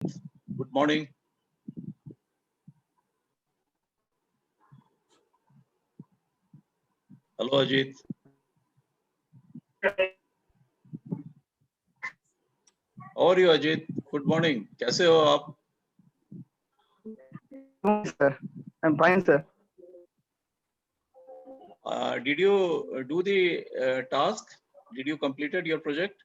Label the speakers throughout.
Speaker 1: Good morning. Hello, Ajit. How are you, Ajit? Good morning. कैसे हो आप?
Speaker 2: Sir, I'm fine, sir.
Speaker 1: Did you do the task? Did you completed your project?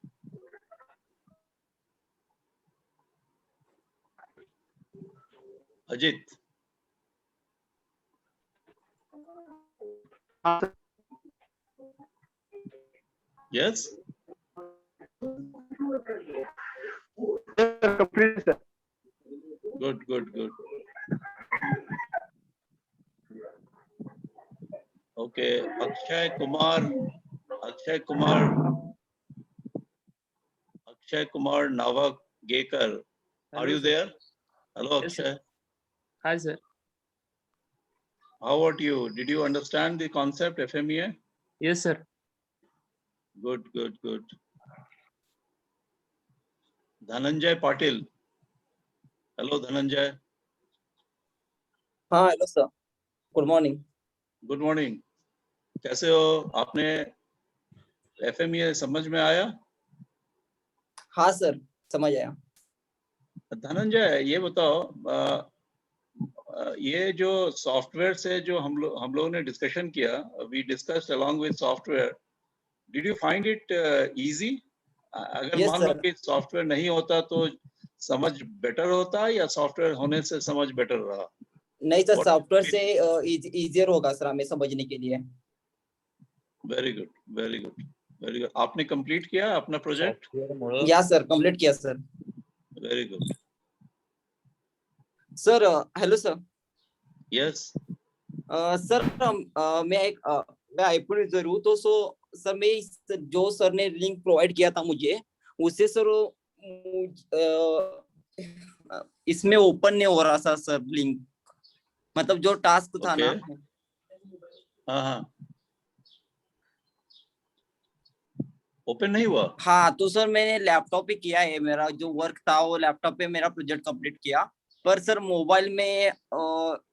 Speaker 1: Ajit. Yes.
Speaker 2: Complete, sir.
Speaker 1: Good, good, good. Okay, Akshay Kumar Navagekar. Are you there? Hello,
Speaker 3: Yes,
Speaker 1: Akshay.
Speaker 3: Hi, sir.
Speaker 1: How are you? Did you understand the concept FMEA?
Speaker 3: Yes, sir.
Speaker 1: Good, good, good. Dhananjay Patil. Hello, Dhananjay.
Speaker 4: हाँ hello sir, good morning.
Speaker 1: Good morning. कैसे हो? आपने FMEA समझ में आया?
Speaker 4: हाँ sir, समझ आया।
Speaker 1: धनंजय, ये बताओ, ये जो सॉफ्टवेयर से जो हम लोगों ने डिस्कशन किया, we discussed along with software, did you find it easy? अगर
Speaker 4: Yes,
Speaker 1: मान लो
Speaker 4: sir.
Speaker 1: कि सॉफ्टवेयर नहीं होता तो समझ बेटर होता या सॉफ्टवेयर होने से समझ बेटर रहा?
Speaker 4: नहीं सर,
Speaker 1: What-
Speaker 4: सॉफ्टवेयर से इजियर होगा सर हमें समझने के लिए।
Speaker 1: Very good, very good, very good. आपने कंप्लीट किया अपना प्रोजेक्ट?
Speaker 4: या सर, कंप्लीट किया sir.
Speaker 1: Very good.
Speaker 4: Sir hello sir.
Speaker 1: Yes.
Speaker 4: Sir मैं आईफोन यूजर हूँ, तो सर मैं जो सर ने लिंक प्रोवाइड किया था मुझे, उससे सर इसमें ओपन नहीं हो रहा था सर लिंक, मतलब जो टास्क था ना।
Speaker 1: हाँ हाँ, ओपन नहीं हुआ?
Speaker 4: हाँ, तो सर मैंने लैपटॉप पे किया है, मेरा जो वर्क था वो लैपटॉप पे मेरा प्रोजेक्ट कंप्लीट किया, पर सर मोबाइल में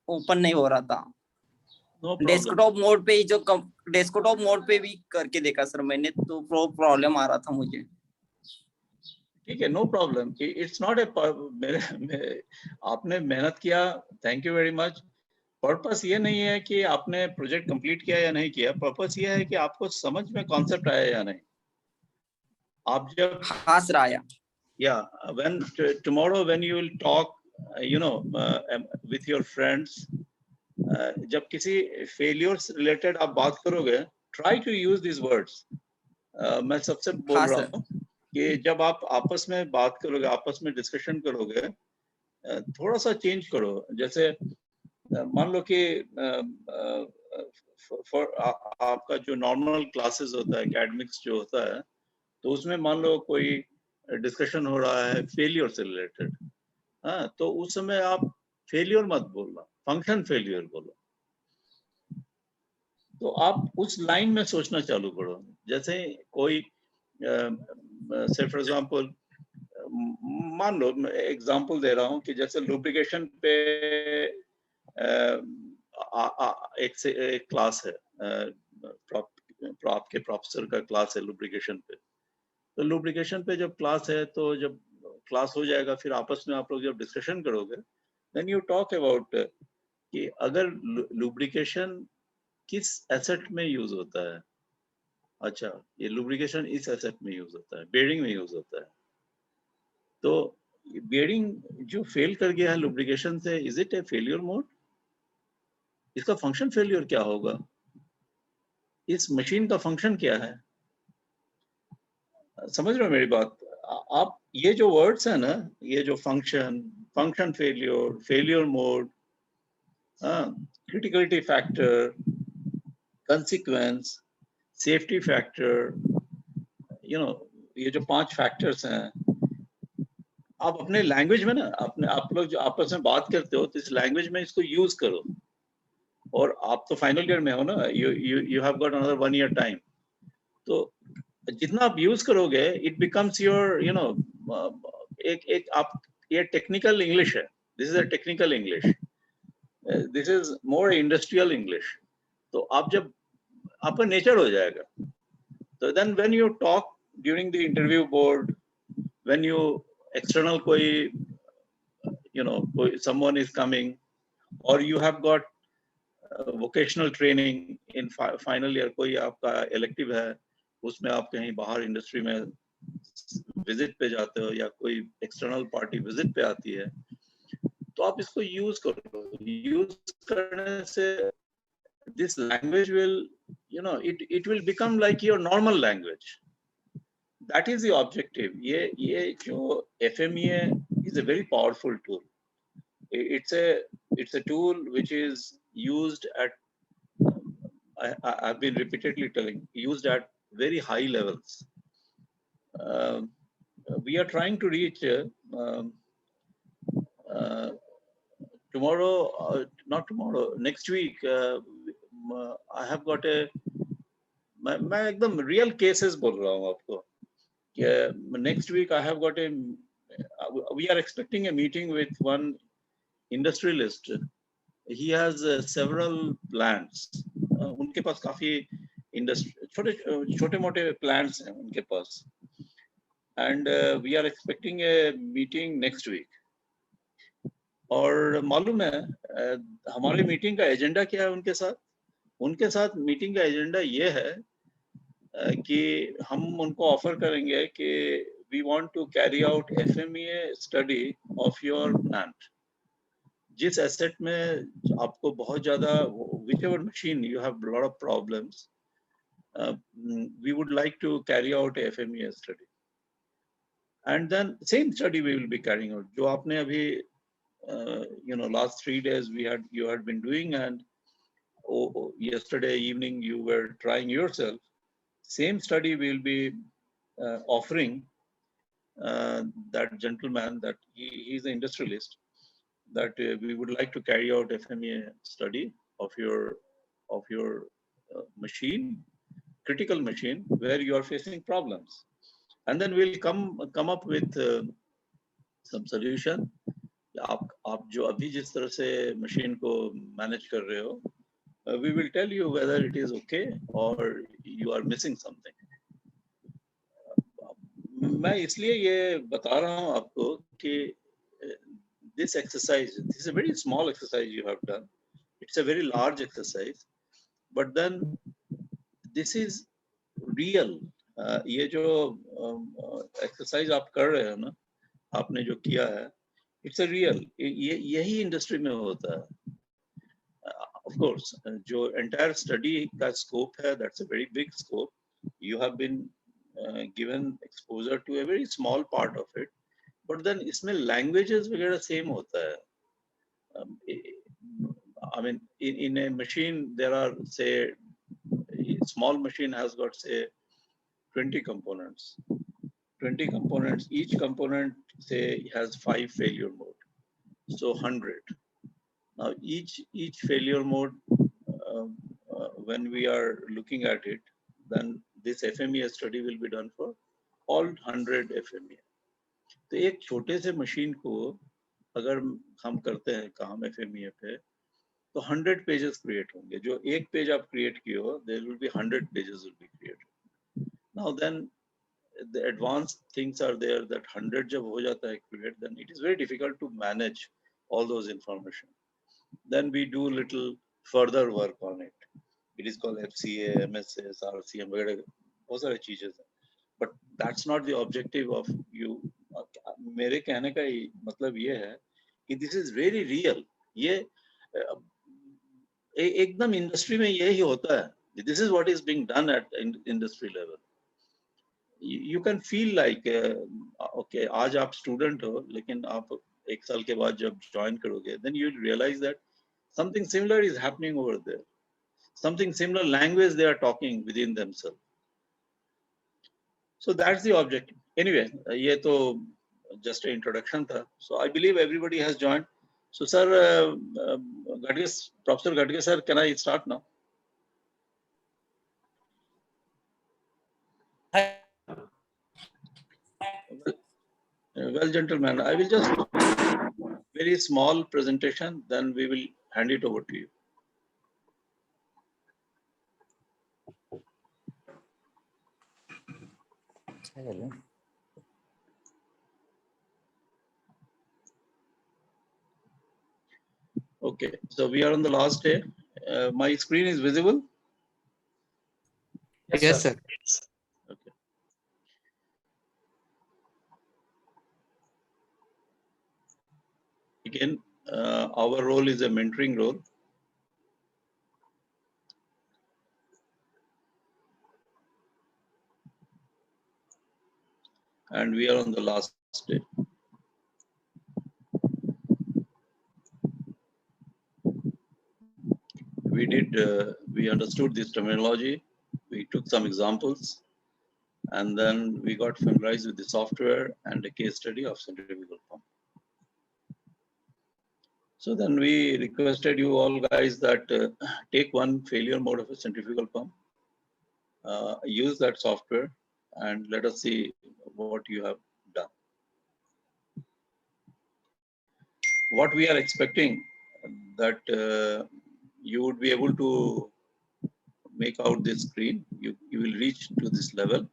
Speaker 4: ओपन नहीं हो रहा था। डेस्कटॉप मोड पे ही डेस्कटॉप मोड पे भी करके देखा सर मैंने, तो प्रॉब्लम आ रहा था मुझे।
Speaker 1: ठीक है, नो प्रॉब्लम। इट्स नॉट आपने मेहनत किया, thank you very much. Purpose ये नहीं है कि आपने प्रोजेक्ट कंप्लीट किया या नहीं किया, पर्पस ये है कि आपको समझ में कॉन्सेप्ट आया या नहीं। आप जब
Speaker 4: हाँ सर आया।
Speaker 1: या when tomorrow when you will talk with your friends, जब किसी फेलियर से रिलेटेड आप बात करोगे, try to use this words. मैं सबसे बोल रहा हूँ कि जब आप आपस में बात करोगे, आपस में डिस्कशन करोगे, थोड़ा सा चेंज करो। जैसे मान लो कि आपका जो नॉर्मल क्लासेस होता है, एकेडमिक्स जो होता है, तो उसमें मान लो कोई डिस्कशन हो रहा है फेलियर से रिलेटेड, हाँ, तो उस समय आप फेलियर मत बोलना, फंक्शन फेलियर बोलो। तो आप उस लाइन में सोचना चालू करो। जैसे कोई से फॉर एग्जांपल, मान लो, एग्जांपल दे रहा हूँ कि जैसे लुब्रिकेशन पे एक क्लास है, आपके प्रोफेसर का क्लास है लुब्रिकेशन पे। तो लुब्रिकेशन पे जब क्लास है, तो जब क्लास हो जाएगा, फिर आपस में आप लोग जब डिस्कशन करोगे, देन यू टॉक अबाउट कि अगर लुब्रिकेशन किस एसेट में यूज होता है। अच्छा, ये लुब्रिकेशन इस एसेट में यूज होता है, बेयरिंग में यूज होता है। तो बेयरिंग जो फेल कर गया है लुब्रिकेशन से, is it A failure mode? इसका फंक्शन फेलियर क्या होगा? इस मशीन का फंक्शन क्या है? समझ रहे हो मेरी बात? आप ये जो वर्ड्स है ना, ये जो function failure, failure mode, criticality factor, consequence, safety factor, ये जो 5 फैक्टर्स हैं, आप अपने लैंग्वेज में ना, अपने आप लोग जो आपस में बात करते हो, तो इस लैंग्वेज में इसको यूज करो। और आप तो फाइनल ईयर में हो ना, you have got another 1 year time. तो जितना आप यूज करोगे, इट बिकम्स योर, एक आप ये टेक्निकल इंग्लिश है, this is a technical English, this is more industrial English. तो आप जब आपका नेचर हो जाएगा, तो then when you talk during the interview board, when you external कोई someone is coming, or you have got vocational training in final year, कोई आपका elective है, उसमें आप कहीं बाहर इंडस्ट्री में विजिट पे जाते हो, या कोई एक्सटर्नल पार्टी विजिट पे आती है, तो आप इसको यूज करो। यूज करने से this language will, it will become like your normal language. That is the objective. ये जो FMEA is a very powerful tool. It's a tool which is used at, I've been repeatedly telling, used at very high levels. We are trying to reach tomorrow, not tomorrow, next week. I have got मैं एकदम real cases बोल रहा हूँ आपको। Next week I have got we are expecting a meeting with one industrialist. He has several plants. उनके पास काफी छोटे मोटे plants हैं उनके पास, and we are expecting a meeting next week. और मालूम है हमारे मीटिंग का एजेंडा क्या है उनके साथ? उनके साथ मीटिंग का एजेंडा ये है कि हम उनको ऑफर करेंगे कि we want to carry out FMEA study of your plant. जिस एसेट में आपको बहुत ज़्यादा, whichever machine you have a lot of problems, we would like to carry out a FMEA study. And then same study we will be carrying out. जो आपने अभी last 3 days you had been doing, and yesterday evening you were trying yourself. Same study we will be offering that gentleman, that he's an industrialist, that we would like to carry out FMEA study of your machine, critical machine, where you are facing problems, and then we'll come up with some solution. आप जो अभी जिस तरह से machine को manage कर रहे हो, we will tell you whether it is okay or you are missing something. मैं इसलिए ये बता रहा हूँ आपको कि this exercise, this is a very small exercise you have done. It's a very large exercise, but then this is real. ये जो exercise आप कर रहे हो ना, आपने जो किया है, it's a real. यही इंडस्ट्री में होता है. Of course, जो entire study का scope है, that's a very big scope. You have been given exposure to a very small part of it, but then इसमें languages वगैरह same होता है. I mean, in a machine there are, say, a small machine has got, say, 20 components. 20 components. Each component, say, has 5 failure mode, so 100. Now each failure mode, when we are looking at it, then this FMEA study will be done for all 100 FMEA. तो एक छोटे से machine को अगर हम करते हैं काम FMEA पे, तो 100 पेजेस क्रिएट होंगे. जो एक पेज आप क्रिएट किए हो, there will be 100 pages will be created. Now then, the advanced things are there that 100 जब हो जाता है create, then it is very difficult to manage all those information. Then we do little further work on it. It is called FCA, MSS, RCM, वगैरह बहुत सारी चीजें हैं. But that's not the objective of you. मेरे कहने का मतलब ये है कि this is very real. ये एकदम इंडस्ट्री में यही होता है. This is what is being done at industry level. You can feel like, okay, आज आप student हो, लेकिन आप एक साल के बाद जब join करोगे, then you'll realize that something similar is happening over there. Something similar language they are talking within themselves. So that's the objective. Anyway, ये तो just an introduction था. So I believe everybody has joined. So sir, Professor Gadge sir, can I start now? Well, gentlemen, I will just very small presentation, then we will hand it over to you. Okay, so we are on the last day. My screen is visible?
Speaker 3: Yes, sir.
Speaker 1: Okay. Again, our role is a mentoring role. And we are on the last day. We understood this terminology. We took some examples, and then we got familiarized with the software and a case study of centrifugal pump. So then we requested you all guys that take one failure mode of a centrifugal pump, use that software, and let us see what you have done. What we are expecting that you would be able to make out this screen. You will reach to this level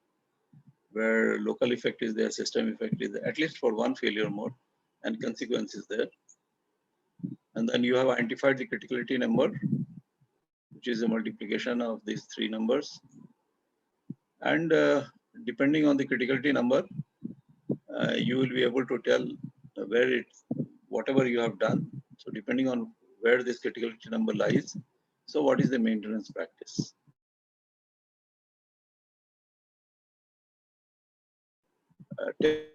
Speaker 1: where local effect is there, system effect is there, at least for one failure mode, and consequence is there. And then you have identified the criticality number, which is a multiplication of these three numbers. And depending on the criticality number, you will be able to tell where whatever you have done. So depending on where this criticality number lies, so what is the maintenance practice? The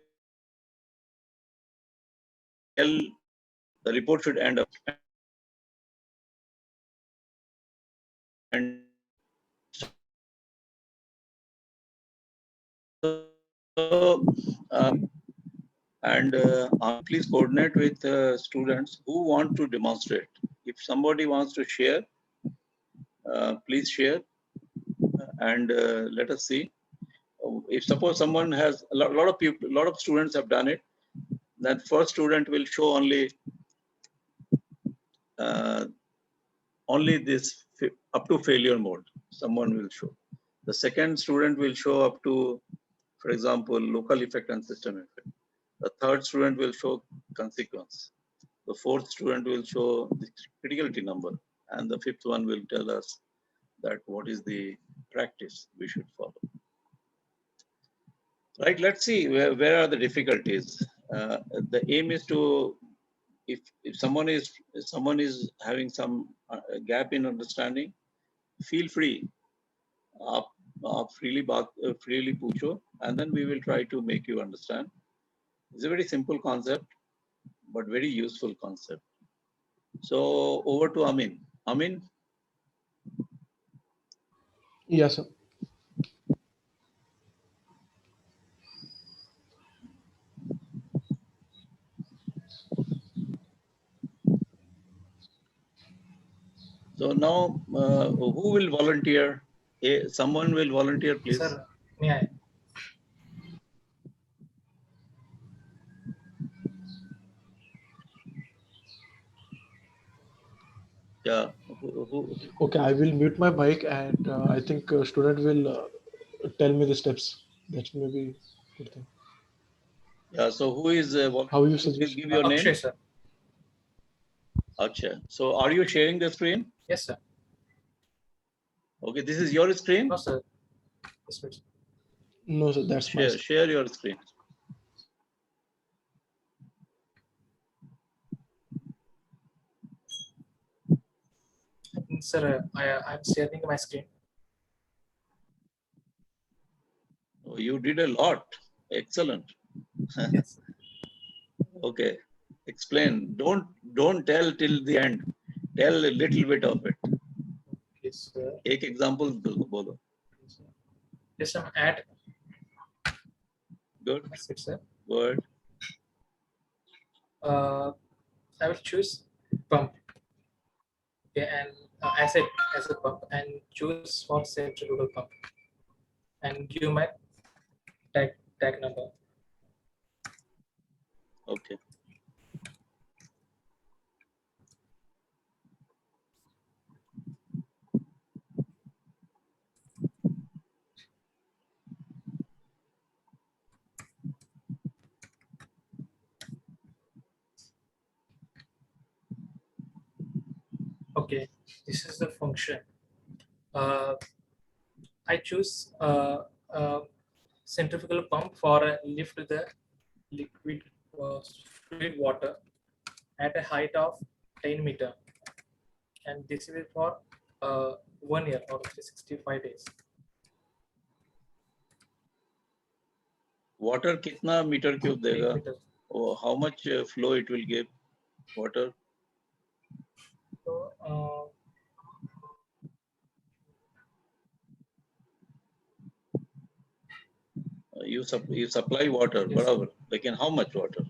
Speaker 1: report should end up and so please coordinate with students who want to demonstrate. If somebody wants to share, please share, and let us see. If suppose someone has a lot of people, a lot of students have done it, then first student will show only this up to failure mode. Someone will show. The second student will show up to, for example, local effect and system effect. The third student will show consequence. The fourth student will show the criticality number, and the fifth one will tell us that what is the practice we should follow. Right, let's see where are the difficulties. The aim is to, if someone is having some gap in understanding, feel free, freely pucho, and then we will try to make you understand. It's a very simple concept, but very useful concept. So over to Amin. Amin.
Speaker 5: Yes, sir.
Speaker 1: So now, who will volunteer? Someone will volunteer, please.
Speaker 6: Sir, may I?
Speaker 1: Yeah.
Speaker 5: Okay, I will mute my mic, and I think student will tell me the steps. That may be good thing.
Speaker 1: Yeah. So who is?
Speaker 5: How you suggest?
Speaker 1: Give your name.
Speaker 6: Akshay, sir.
Speaker 1: Akshay. So are you sharing the screen?
Speaker 6: Yes, sir.
Speaker 1: Okay, this is your screen.
Speaker 6: No, sir. Yes, sir.
Speaker 5: No, sir, that's my screen.
Speaker 1: Share your screen.
Speaker 6: Sir, I'm sharing my screen.
Speaker 1: Oh, you did a lot. Excellent.
Speaker 6: Yes.
Speaker 1: Okay. Explain. Don't tell till the end. Tell a little bit of it.
Speaker 6: Yes, sir.
Speaker 1: Take examples. Bolo.
Speaker 6: Yes, sir. Add.
Speaker 1: Good.
Speaker 6: That's it, sir.
Speaker 1: Good.
Speaker 6: I will choose pump. Okay, and asset as a pump, and choose for centrifugal pump, and give my tag number.
Speaker 1: Okay.
Speaker 6: Okay, this is the function. I choose centrifugal pump for a lift the liquid fluid water at a height of 10 meter, and this is for 1 year or 365 days.
Speaker 1: Water कितना metre cube
Speaker 6: 10
Speaker 1: देगा?
Speaker 6: meter.
Speaker 1: How much flow it will give? Water?
Speaker 6: So
Speaker 1: You supply water,
Speaker 6: Yes.
Speaker 1: बराबर. लेकिन how much water?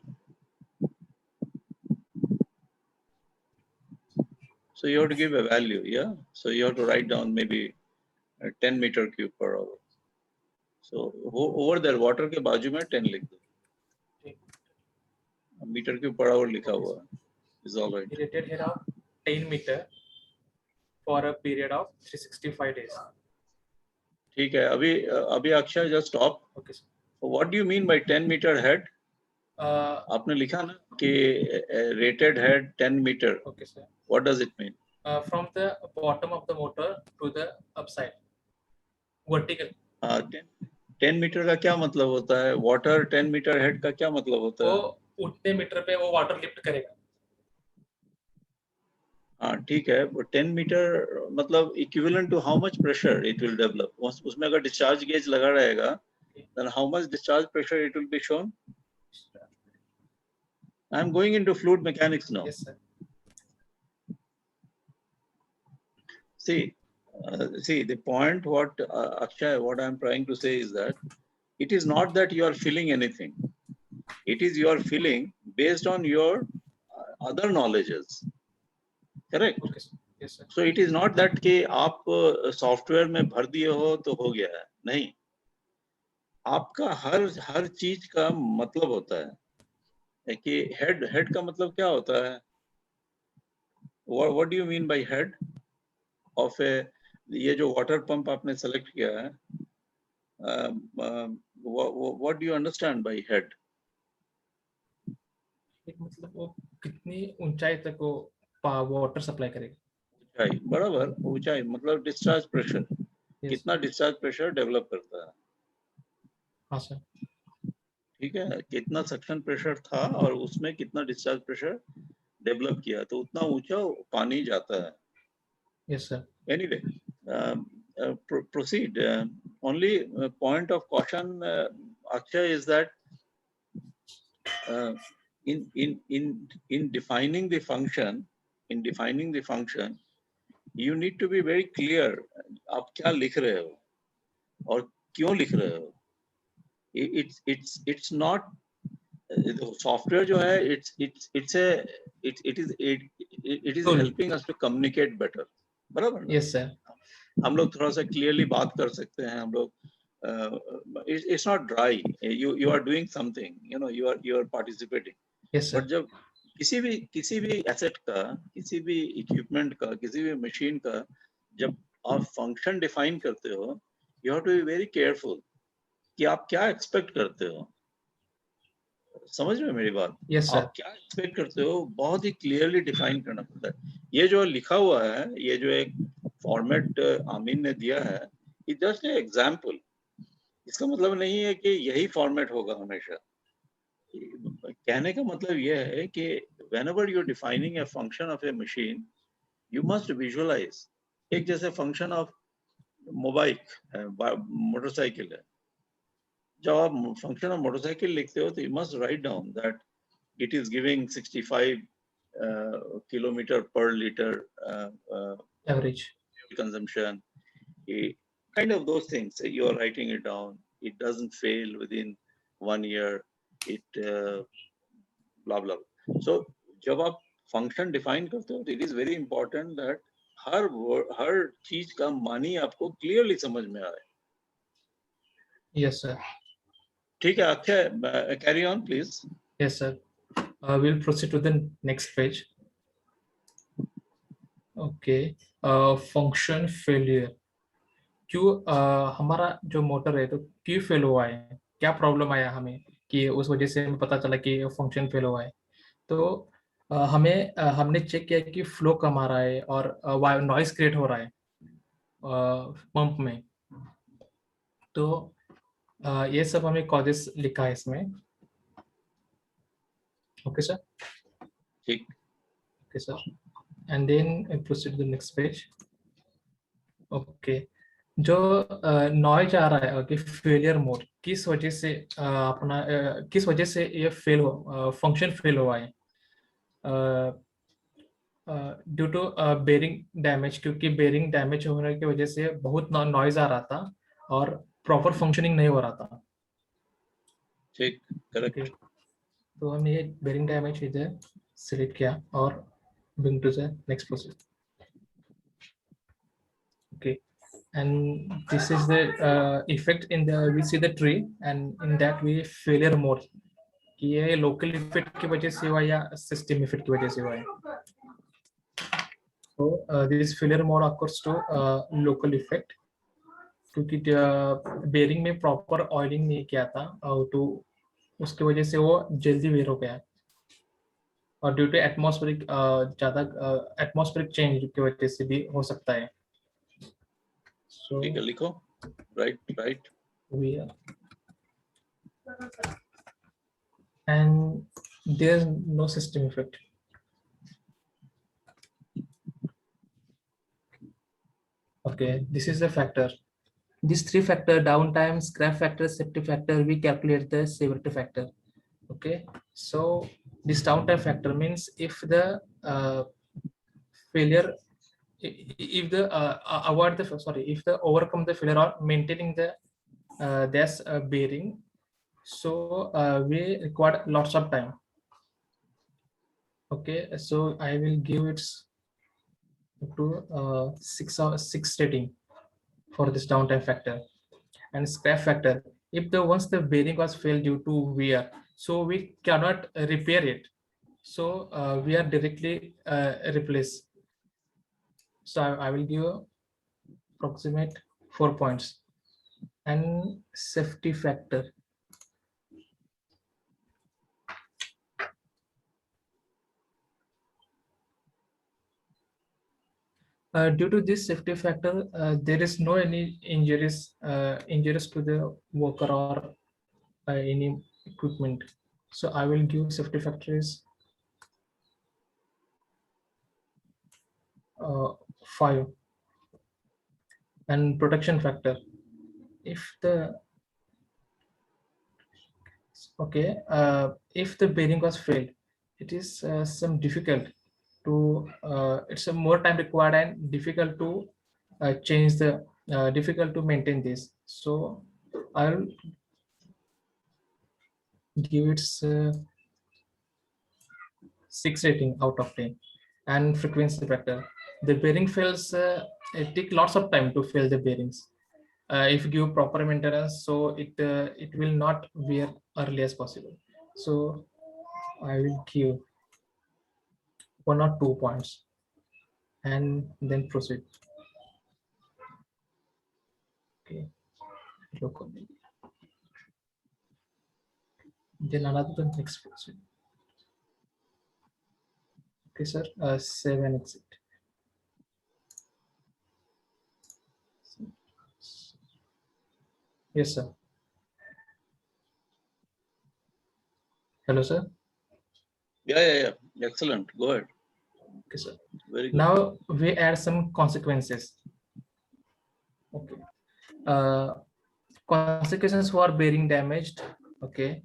Speaker 1: So you have to give a value, yeah. So you have to write down maybe 10 meter cube per hour. So over there, water के बाजू में 10 लिख दो. Meter cube per hour लिखा हुआ है. Is all right.
Speaker 6: rated here of 10 meter for a period of 365 days.
Speaker 1: ठीक है. अभी Akshay just stop.
Speaker 6: Okay, sir.
Speaker 1: What do you mean by 10 meter head? आपने लिखा ना कि rated head 10 meter.
Speaker 6: Okay, sir.
Speaker 1: What does it mean?
Speaker 6: From the bottom of the motor to the upside, vertical.
Speaker 1: 10 metre का क्या मतलब होता है? Water 10 metre head का क्या मतलब होता है?
Speaker 6: वो उतने मीटर पे वो वाटर लिफ्ट करेगा.
Speaker 1: हाँ ठीक है, 10 मीटर मतलब equivalent to how much pressure it will develop. उसमें अगर डिस्चार्ज गेज लगा रहेगा, then how much discharge pressure it will be shown? I am going into fluid mechanics now.
Speaker 6: Yes, sir.
Speaker 1: See the point. What Akshay, what I am trying to say is that it is not that you are feeling anything. It is you are feeling based on your other knowledges. Correct?
Speaker 6: Okay, sir. Yes, sir.
Speaker 1: So it is not that कि आप software में भर दिए हो तो हो गया है. नहीं, आपका हर चीज का मतलब होता है कि हेड का मतलब क्या होता है? What do you mean by head of a, ये जो वाटर पंप आपने सेलेक्ट किया है, what do you understand by head?
Speaker 6: एक मतलब वो कितनी ऊंचाई तक वो वाटर सप्लाई करेगा.
Speaker 1: ऊंचाई, बराबर. ऊंचाई मतलब डिस्चार्ज प्रेशर.
Speaker 6: Yes.
Speaker 1: कितना डिस्चार्ज प्रेशर डेवलप करता है.
Speaker 6: हाँ सर.
Speaker 1: ठीक है, कितना सक्शन प्रेशर था और उसमें कितना डिस्चार्ज प्रेशर डेवलप किया, तो उतना ऊंचा पानी जाता है.
Speaker 6: Yes, sir.
Speaker 1: Anyway, proceed. Only point of caution, Akshay, is that in defining the function, you need to be very clear. आप क्या लिख रहे हो और क्यों लिख रहे हो. It's not software जो है, it is helping us to communicate better. बराबर.
Speaker 6: Yes, sir.
Speaker 1: हम लोग थोड़ा सा क्लियरली बात कर सकते हैं. हम लोग it's not dry. You are doing something, you are participating.
Speaker 6: Yes, sir.
Speaker 1: But जब किसी भी एसेट का, किसी भी इक्विपमेंट का, किसी भी मशीन का जब आप फंक्शन डिफाइन करते हो, you have to be very careful कि आप क्या एक्सपेक्ट करते हो. समझ रहे हो मेरी बात?
Speaker 6: Yes, sir.
Speaker 1: आप क्या एक्सपेक्ट करते हो बहुत ही क्लियरली डिफाइन करना पड़ता है. ये जो लिखा हुआ है, ये जो एक फॉर्मेट आमीन ने दिया है, इट जस्ट ए एग्जांपल. इसका मतलब नहीं है कि यही फॉर्मेट होगा हमेशा. कहने का मतलब यह है कि whenever you're defining a function of a machine, you must visualize. एक जैसे फंक्शन ऑफ मोबाइल मोटरसाइकिल है. जब आप फंक्शन ऑफ मोटरसाइकिल लिखते हो तो you must write down that it is giving 65 kilometer per liter
Speaker 6: Average.
Speaker 1: consumption. Kind of those things. You are writing it down. It doesn't fail within 1 year. It blah blah. So जब आप function define करते हो तो it is very important that हर चीज का मानी आपको clearly समझ में आए.
Speaker 6: Yes, sir.
Speaker 1: ठीक है Akshay, carry on please.
Speaker 6: Yes, sir. we'll proceed to the next page. Okay. Function failure. क्यों हमारा जो मोटर है तो क्यों फेल हुआ है, क्या प्रॉब्लम आया हमें कि उस वजह से हमें पता चला कि फंक्शन फेल हुआ है। तो हमने चेक किया कि फ्लो कम आ रहा है और नॉइस क्रिएट हो रहा है पंप में। तो ये सब हमें कॉजेस लिखा है इसमें। ओके सर,
Speaker 1: ठीक।
Speaker 6: Okay sir, and then proceed to the next page. Okay, जो नॉइज आ रहा है, ओके, फेलियर मोड किस वजह से किस वजह से ये फंक्शन फेल हुआ है? ड्यू टू बेरिंग डैमेज, क्योंकि बेरिंग डैमेज होने की वजह से बहुत नॉइज आ रहा था और प्रॉपर फंक्शनिंग नहीं हो रहा था।
Speaker 1: ठीक, करेक्ट।
Speaker 6: तो हमने ये बेरिंग डैमेज इधर सिलेक्ट किया और bring to the next process. Okay, and this is the effect in the we see the tree, and in that way failure mode कि ये local effect की वजह से हुआ या system effect की वजह से हुआ है। So this failure mode occurs to local effect क्योंकि बेरिंग में प्रॉपर ऑयलिंग नहीं किया था तो उसकी वजह से वो जल्दी वेयर हो गया, और ड्यू टू एटमॉस्फेरिक ज़्यादा एटमॉस्फेरिक चेंज की वजह से भी हो सकता है। So
Speaker 1: ठीक है, लिखो। Right.
Speaker 6: we are, and there's no system effect. Okay, this is the factor. These three factor: downtime, scrap factor, safety factor. We calculate the severity factor. Okay, so this downtime factor means if the failure, if the avoid the if the overcome the failure or maintaining the this bearing, so we require lots of time. Okay, so I will give it to 6 rating for this downtime factor. And scrap factor, if the once the bearing was failed due to wear, so we cannot repair it, so we are directly replace. So I will give approximate 4 points. And safety factor, due to this safety factor, there is no any injuries to the worker or any equipment. So I will give safety factor is 5. And protection factor, if the if the bearing was failed, it is some difficult to it's a more time required and difficult to change the difficult to maintain this. So I'll give it 6 rating out of 10. And frequency factor, the bearing fails, it take lots of time to fail the bearings. If you give proper maintenance, so it will not wear early as possible. So I will give 1 or 2 points and then proceed. Okay, then another next proceed. Okay, sir. 7 exit. Yes, sir. Hello, sir.
Speaker 1: Yeah. Excellent. Go ahead.
Speaker 6: Okay, sir.
Speaker 1: Very good.
Speaker 6: Now we add some consequences. Okay. Consequences for bearing damaged. Okay.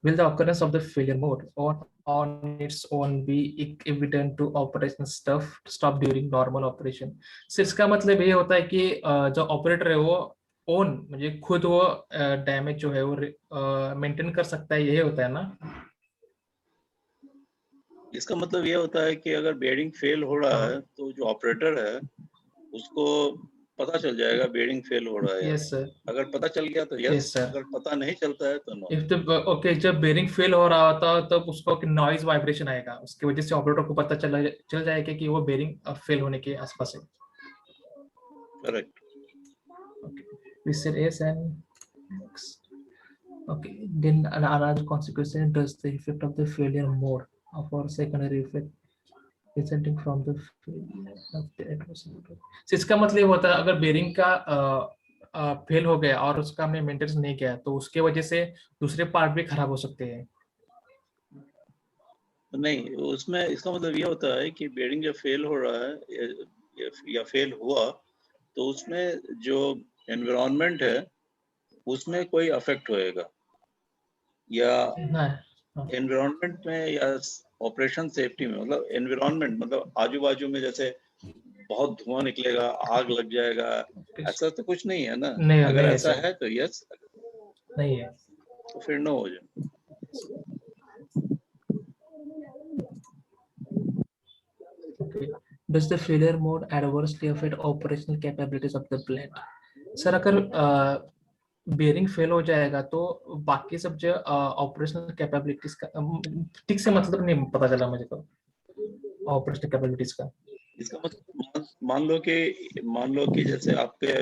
Speaker 6: Will the occurrence of the failure mode or on its own be evident to operation stop during normal operation? So इसका मतलब ये होता है कि जो operator है वो own मुझे खुद वो डैमेज जो है वो मेंटेन कर सकता है, यही होता है ना?
Speaker 1: इसका मतलब ये होता है कि अगर बेयरिंग फेल हो रहा है तो जो ऑपरेटर है उसको पता चल जाएगा बेरिंग फेल हो रहा है।
Speaker 6: यस सर,
Speaker 1: अगर पता चल गया तो
Speaker 6: Yes,
Speaker 1: यस,
Speaker 6: sir.
Speaker 1: अगर पता नहीं चलता है तो नो।
Speaker 6: इफ द ओके, जब बेरिंग फेल हो रहा होता तब उसको नॉइज वाइब्रेशन आएगा, उसकी वजह से ऑपरेटर को पता चल जाएगा कि वो बेरिंग फेल होने के आसपास है।
Speaker 1: Correct.
Speaker 6: We said yes and next. Okay, then another consequence is, does the effect of the failure mode of our secondary effect resulting from the failure of the atmosphere? So इसका मतलब होता है अगर bearing का fail हो गया और उसका हमने मेंटेनेंस नहीं किया तो उसके वजह से दूसरे पार्ट भी खराब हो सकते हैं।
Speaker 1: नहीं, उसमें इसका मतलब ये होता है कि बेरिंग जब फेल हो रहा है या फेल हुआ तो उसमें जो एनवायरनमेंट है उसमें कोई अफेक्ट होएगा, या एनवायरनमेंट में या ऑपरेशन सेफ्टी में। मतलब एनवायरनमेंट मतलब आजू बाजू में जैसे बहुत धुआं निकलेगा, आग लग जाएगा, ऐसा तो कुछ नहीं है ना।
Speaker 6: नहीं,
Speaker 1: अगर
Speaker 6: नहीं
Speaker 1: ऐसा
Speaker 6: है
Speaker 1: है तो यस,
Speaker 6: नहीं है।
Speaker 1: तो फिर नो हो जाए।
Speaker 6: Okay. Does the failure mode adversely affect operational capabilities of the plant? Sir अगर बेरिंग फेल हो जाएगा तो बाकी सब जो ऑपरेशनल कैपेबिलिटीज का ठीक से मतलब नहीं पता चला मुझे तो ऑपरेशनल कैपेबिलिटीज का।
Speaker 1: इसका मतलब मान लो कि जैसे आपके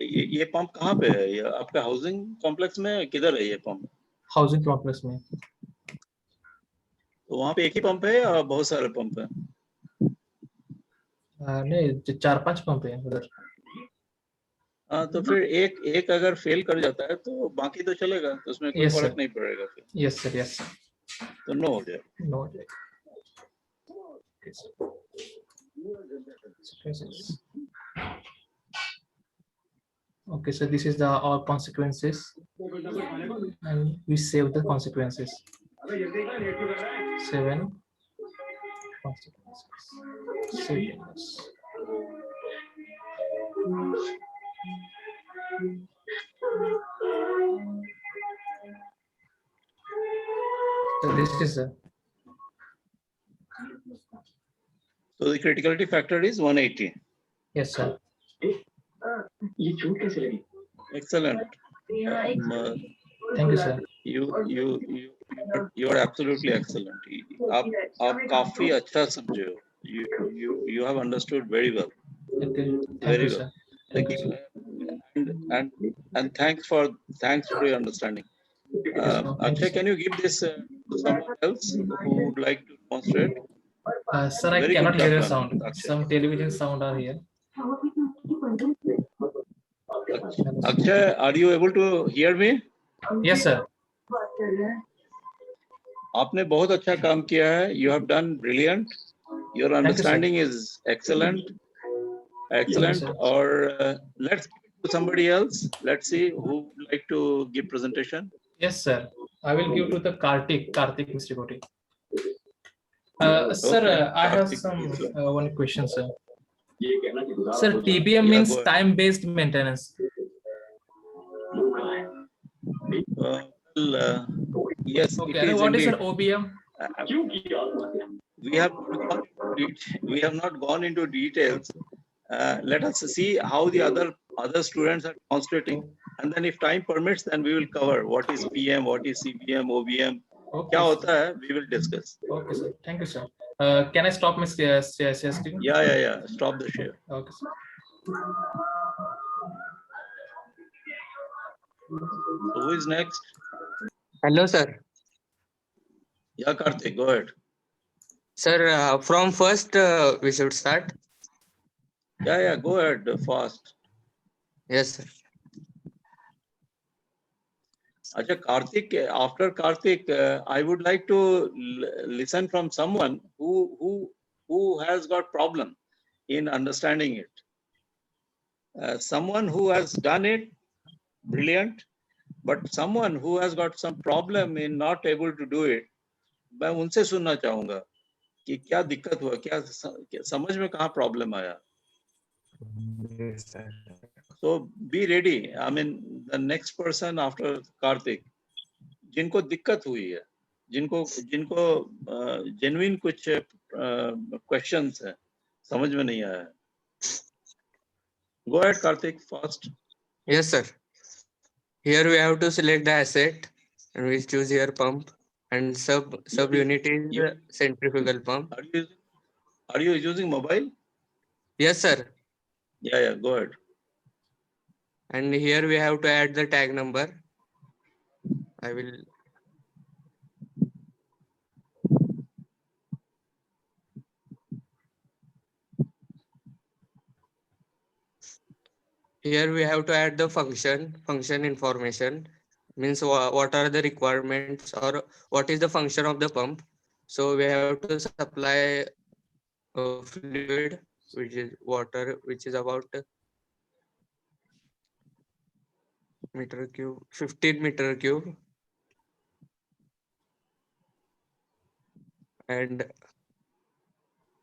Speaker 1: ये पंप कहाँ पे है? ये आपका हाउसिंग कॉम्प्लेक्स में किधर है ये पंप?
Speaker 6: हाउसिंग कॉम्प्लेक्स में।
Speaker 1: तो वहाँ पे एक ही पंप है या बहुत सारे पंप है?
Speaker 6: नहीं, 4-5 पंप है उधर।
Speaker 1: हाँ, तो फिर एक अगर फेल कर जाता है तो बाकी तो चलेगा, तो उसमें कोई
Speaker 6: Yes,
Speaker 1: फर्क
Speaker 6: sir.
Speaker 1: नहीं पड़ेगा फिर।
Speaker 6: Yes sir, yes sir.
Speaker 1: तो नो हो जाए।
Speaker 6: नो हो जाएगा। Okay, so this is the all consequences, and we save the consequences. 7 consequences. Save this. So this is a
Speaker 1: So the criticality factor is 180.
Speaker 6: yes sir.
Speaker 1: Excellent.
Speaker 6: Thank you sir.
Speaker 1: You are absolutely excellent. आप काफी अच्छा समझे हो. You have understood very well.
Speaker 6: Okay. Thank
Speaker 1: Very
Speaker 6: you
Speaker 1: well.
Speaker 6: sir. Thank you sir.
Speaker 1: And thanks for your understanding. Akshay, can you give this to someone else who would like to demonstrate?
Speaker 6: Sir, I
Speaker 1: Very
Speaker 6: cannot
Speaker 1: good
Speaker 6: hear a
Speaker 1: job done,
Speaker 6: sound.
Speaker 1: Akshay.
Speaker 6: Some television sound are here.
Speaker 1: Akshay, are you able to hear me?
Speaker 6: Yes sir.
Speaker 1: आपने बहुत अच्छा काम किया है. You have done brilliant. Your understanding is excellent. Excellent.
Speaker 6: sir.
Speaker 1: Or let's give it to somebody else. Let's see who would like to give presentation.
Speaker 6: Yes sir. I will give to the Kartik Mr. Koti. Sir,
Speaker 1: Okay.
Speaker 6: I have
Speaker 1: Kartik,
Speaker 6: some
Speaker 1: please.
Speaker 6: one question, sir. Sir, TBM
Speaker 1: Yeah,
Speaker 6: means
Speaker 1: go ahead.
Speaker 6: time-based maintenance.
Speaker 1: Yes,
Speaker 6: Okay,
Speaker 1: it
Speaker 6: and
Speaker 1: is
Speaker 6: what is
Speaker 1: indeed.
Speaker 6: an OBM?
Speaker 1: We have not gone into details. Let us see how the other students are demonstrating, and then if time permits, then we will cover what is PM, what is CBM, OBM.
Speaker 6: Okay,
Speaker 1: क्या
Speaker 6: sir.
Speaker 1: होता है? We will discuss.
Speaker 6: Okay, sir. Thank you, sir. Can I stop my screen?
Speaker 1: Yeah. Stop the share.
Speaker 6: Okay, sir.
Speaker 1: So who is next?
Speaker 3: Hello, sir.
Speaker 1: Yeah, Karthik, go ahead.
Speaker 3: Sir, from first we should start.
Speaker 1: Yeah, go ahead fast.
Speaker 3: Yes, sir.
Speaker 1: Acha, Karthik, after Karthik, I would like to listen from someone who has got problem in understanding it. Someone who has done it, brilliant, but someone who has got some problem in not able to do it, मैं उनसे सुनना चाहूँगा कि क्या दिक्कत हुआ, क्या समझ में कहाँ प्रॉब्लम आया. So be ready. I mean, the next person after Karthik, जिनको दिक्कत हुई है, जिनको genuine कुछ questions है, समझ में नहीं आया. Go ahead, Karthik, fast.
Speaker 3: Yes, sir. Here we have to select the asset and we choose here pump and sub unit is
Speaker 1: you-
Speaker 3: centrifugal pump.
Speaker 1: Are you using mobile?
Speaker 3: Yes, sir.
Speaker 1: Yeah, go ahead.
Speaker 3: And here we have to add the tag number. I will. Here we have to add the function information, means what are the requirements or what is the function of the pump. So we have to supply fluid, which is water, which is about meter cube, 15 meter cube. And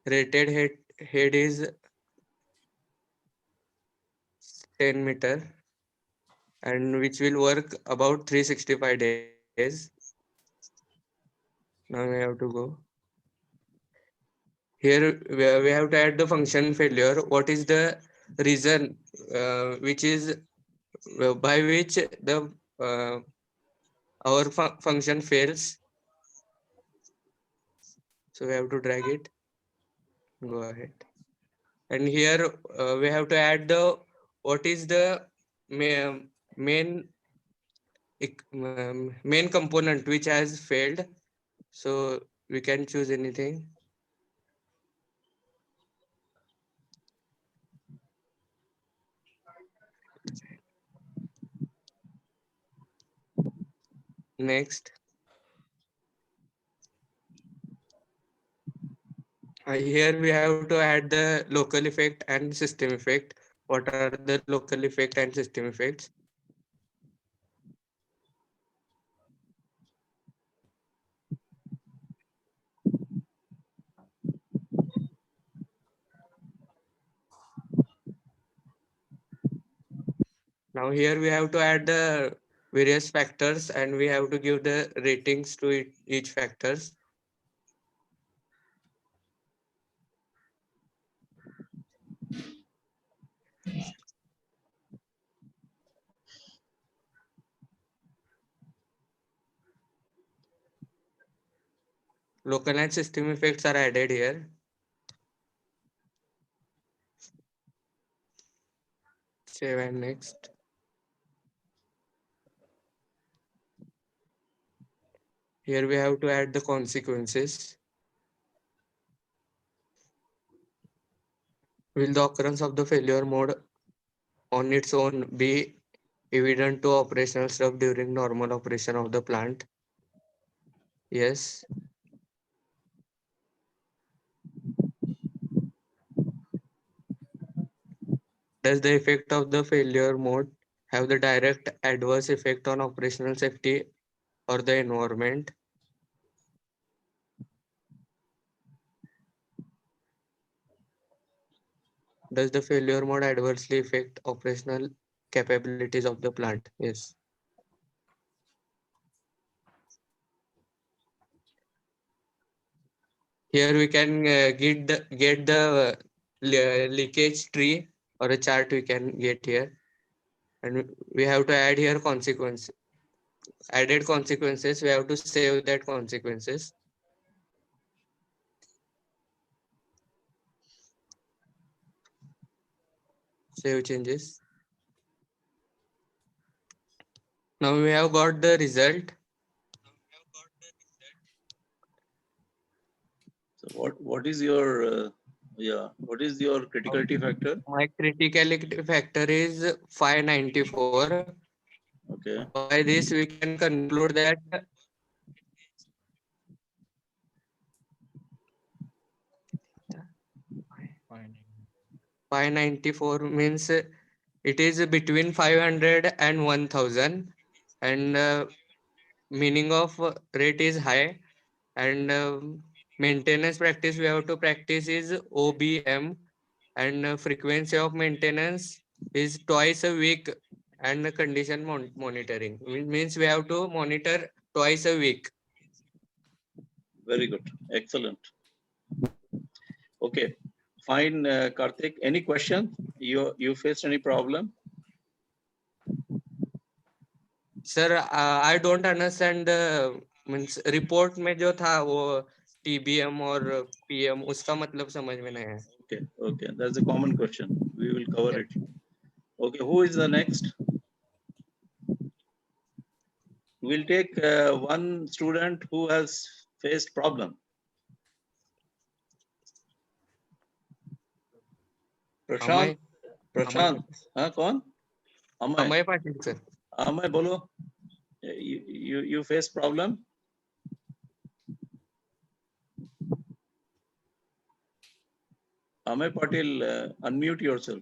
Speaker 3: rated head is 10 meter and which will work about 365 days. Now we have to go. Here we have to add the function failure. What is the reason which is by which the our function fails? So we have to drag it. Go ahead. And here we have to add the what is the main main component which has failed. So we can choose anything. Next. Here we have to add the local effect and system effect. What are the local effect and system effects? Now here we have to add the various factors and we have to give the ratings to each factors. Local and system effects are added here. Save and next. Here we have to add the consequences. Will the occurrence of the failure mode on its own be evident to operational staff during normal operation of the plant? Yes. Does the effect of the failure mode have the direct adverse effect on operational safety or the environment? Does the failure mode adversely affect operational capabilities of the plant? Yes. Here we can get the leakage tree or a chart we can get here. And we have to add here consequence. Added consequences, we have to save that consequences. Save changes. Now we have got the result.
Speaker 1: So what is your what is your criticality factor?
Speaker 3: My criticality factor is 594.
Speaker 1: Okay.
Speaker 3: By this we can conclude that 594 means it is between 500 and 1000 and meaning of rate is high and maintenance practice we have to practice is OBM and frequency of maintenance is twice a week and condition monitoring means we have to monitor twice a week.
Speaker 1: Very good. Excellent. Okay. Fine, Karthik. Any question? you faced any problem?
Speaker 3: Sir, I don't understand means report में जो था वो TBM और PM उसका मतलब समझ में नहीं है.
Speaker 1: Okay, that's a common question. We will cover it. Okay, who is the next? We'll take one student who has faced problem.
Speaker 3: Amay
Speaker 1: Prashant, हाँ कौन?
Speaker 3: अमय पाटिल sir.
Speaker 1: अमय बोलो. You face problem? Amay Patil, unmute yourself.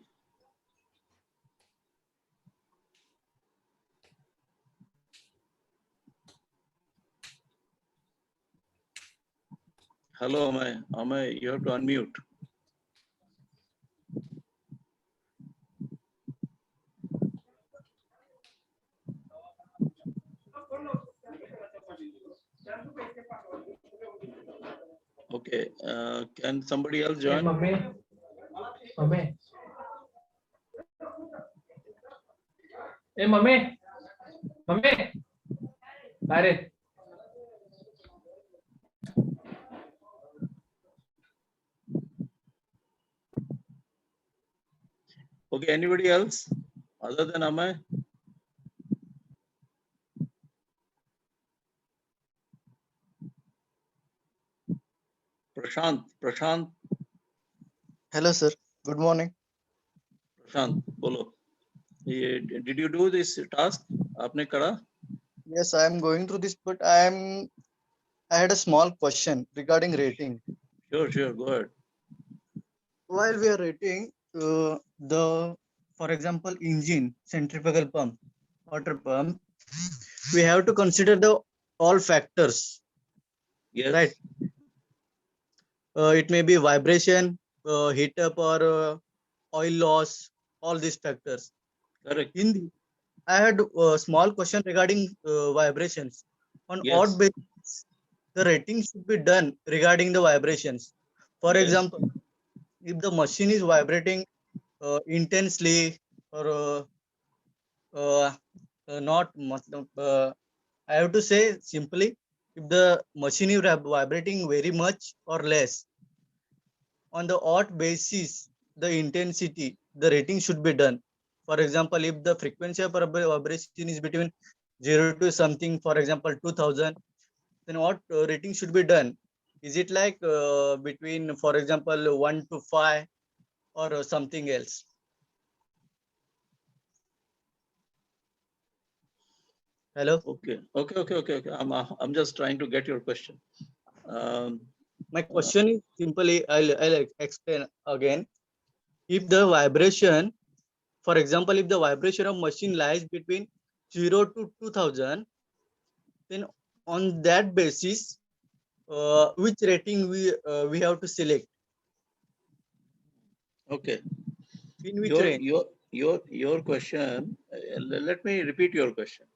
Speaker 1: Hello, Amay. Amay, you have to unmute. Okay, can somebody else
Speaker 6: Hey,
Speaker 1: join?
Speaker 6: mummy. Mummy. Hey, mummy. Mummy. Are.
Speaker 1: Okay, anybody else other than Amay? Prashant,
Speaker 7: Hello, sir. Good morning.
Speaker 1: Prashant, bolo. Did you do this task? Aapne kara?
Speaker 7: Yes, I am going through this, but I had a small question regarding rating.
Speaker 1: Sure, go ahead.
Speaker 7: While we are rating for example, engine, centrifugal pump, water pump, we have to consider the all factors,
Speaker 1: Yes.
Speaker 7: right? It may be vibration, heat up, or oil loss, all these factors.
Speaker 1: Correct.
Speaker 7: I had a small question regarding vibrations. On
Speaker 1: Yes.
Speaker 7: odd basis, the rating should be done regarding the vibrations. For
Speaker 1: Yes.
Speaker 7: example, if the machine is vibrating intensely or not, I have to say simply, if the machine is vibrating very much or less, on the odd basis, the intensity, the rating should be done. For example, if the frequency of vibration is between 0 to something, for example, 2000, then what rating should be done? Is it like between, for example, 1 to 5 or something else? Hello?
Speaker 1: Okay. I'm just trying to get your question.
Speaker 7: My question is simply, I'll explain again. If the vibration, for example, if the vibration of machine lies between 0 to 2000, then on that basis, which rating we have to select?
Speaker 1: Okay.
Speaker 7: In which range?
Speaker 1: Your question. Let me repeat your question.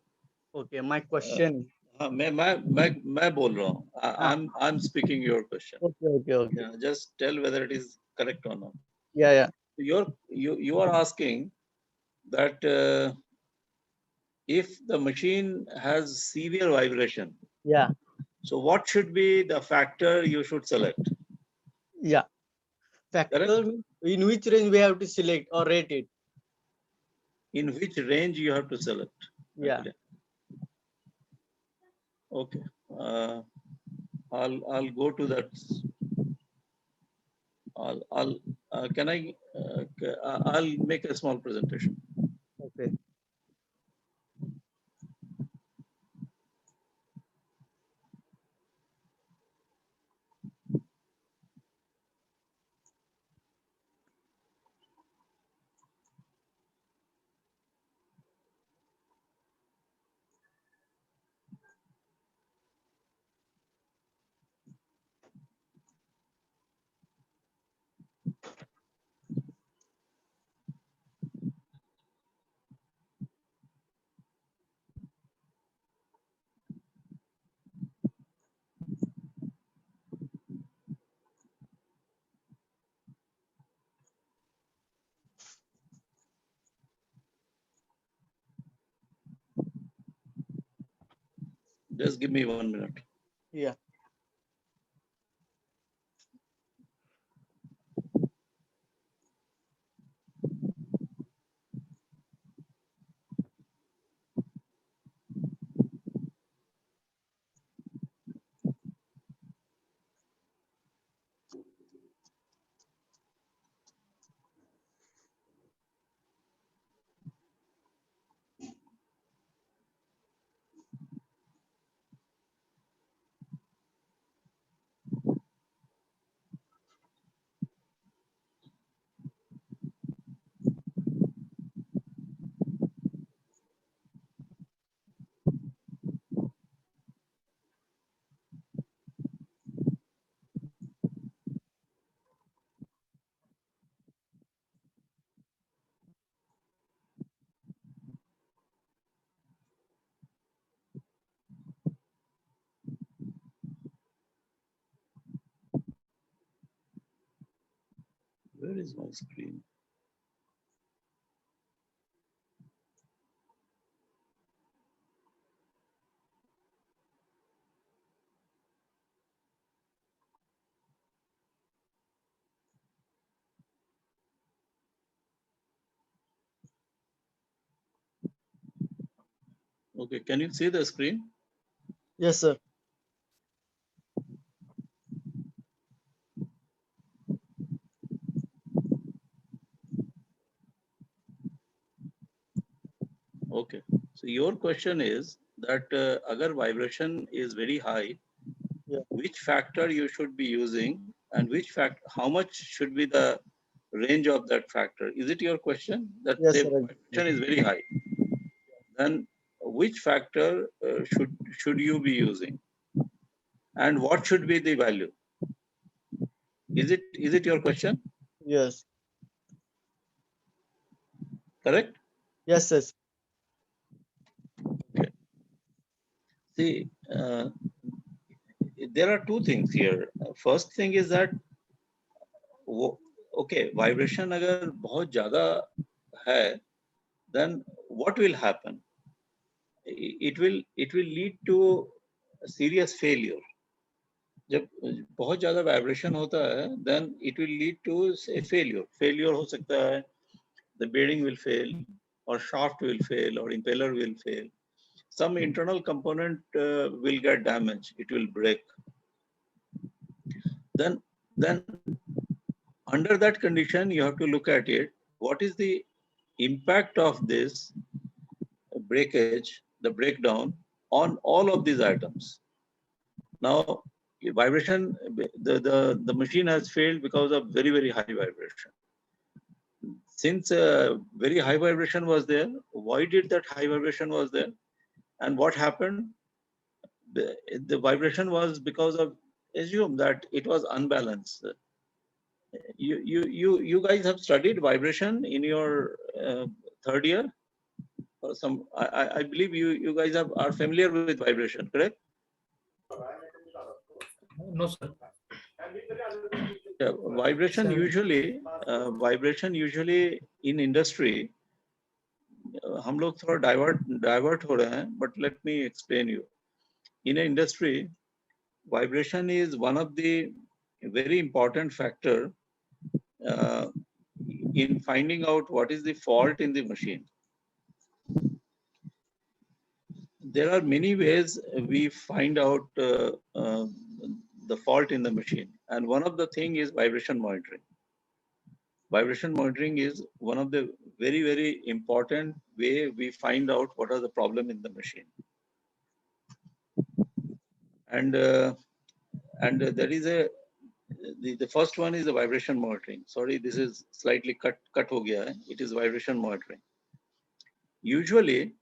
Speaker 7: Okay, my question.
Speaker 1: हाँ, मैं बोल रहा हूँ. I'm speaking your question.
Speaker 7: Okay.
Speaker 1: Yeah, just tell whether it is correct or not.
Speaker 7: Yeah.
Speaker 1: You are asking that if the machine has severe vibration,
Speaker 7: Yeah.
Speaker 1: so what should be the factor you should select?
Speaker 7: Yeah. Factor means in which range we have to select or rate it?
Speaker 1: In which range you have to select?
Speaker 7: Yeah.
Speaker 1: Okay. I'll go to that. I'll make a small presentation.
Speaker 7: Okay.
Speaker 1: Just give me 1 minute.
Speaker 7: Yeah.
Speaker 1: Where is my screen? Okay, can you see the screen?
Speaker 7: Yes, sir.
Speaker 1: Okay, so your question is that agar vibration is very high,
Speaker 7: Yeah.
Speaker 1: which factor you should be using and which fact, how much should be the range of that factor? Is it your question? That
Speaker 7: Yes,
Speaker 1: say
Speaker 7: sir.
Speaker 1: vibration is very high, then which factor should you be using? And what should be the value? Is it your question?
Speaker 7: Yes.
Speaker 1: Correct?
Speaker 7: Yes, yes.
Speaker 1: Okay. See, there are two things here. First thing is that okay, vibration agar बहुत ज़्यादा है, then what will happen? It will lead to a serious failure. जब बहुत ज़्यादा vibration होता है, then it will lead to a failure. Failure हो सकता है, the bearing will fail, or shaft will fail, or impeller will fail. Some internal component will get damaged. It will break. Then under that condition, you have to look at it. What is the impact of this breakage, the breakdown, on all of these items? Now, vibration, the machine has failed because of very, very high vibration. Since very high vibration was there, why did that high vibration was there? And what happened? The vibration was because of, assume that it was unbalanced. You guys have studied vibration in your third year? Or some, I believe you guys are familiar with vibration, correct?
Speaker 6: No, sir.
Speaker 1: Yeah, vibration
Speaker 6: Sir.
Speaker 1: usually in industry, हम लोग थोड़ा divert हो रहे हैं, but let me explain you. In an industry, vibration is one of the very important factor in finding out what is the fault in the machine. There are many ways we find out the fault in the machine, and one of the thing is vibration monitoring. Vibration monitoring is one of the very, very important way we find out what are the problem in the machine. And there is the first one is the vibration monitoring. Sorry, this is slightly cut ho gaya hai. It is vibration monitoring. Usually,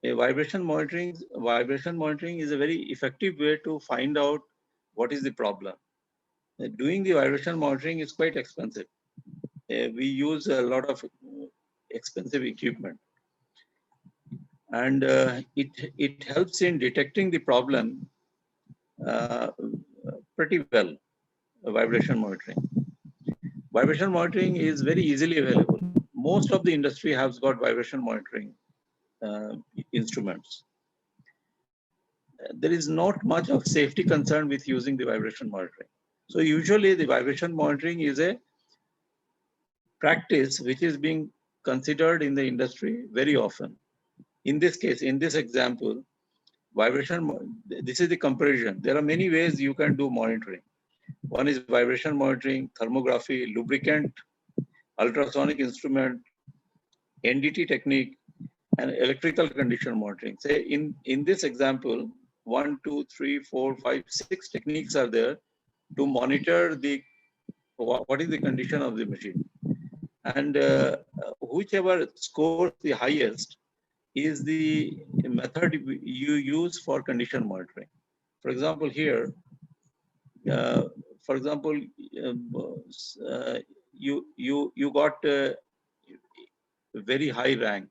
Speaker 1: a vibration monitoring is a very effective way to find out what is the problem. Doing the vibration monitoring is quite expensive. We use a lot of expensive equipment, and it helps in detecting the problem pretty well. Vibration monitoring. Vibration monitoring is very easily available. Most of the industry has got vibration monitoring instruments. there is not much of safety concern with using the vibration monitoring. So usually the vibration monitoring is a practice which is being considered in the industry very often. In this case, in this example, this is the comparison. There are many ways you can do monitoring. One is vibration monitoring, thermography, lubricant, ultrasonic instrument, NDT technique, and electrical condition monitoring. Say in this example, 1, 2, 3, 4, 5, 6 techniques are there to monitor what is the condition of the machine. And whichever scores the highest is the method you use for condition monitoring. For example, here, you got a very high rank,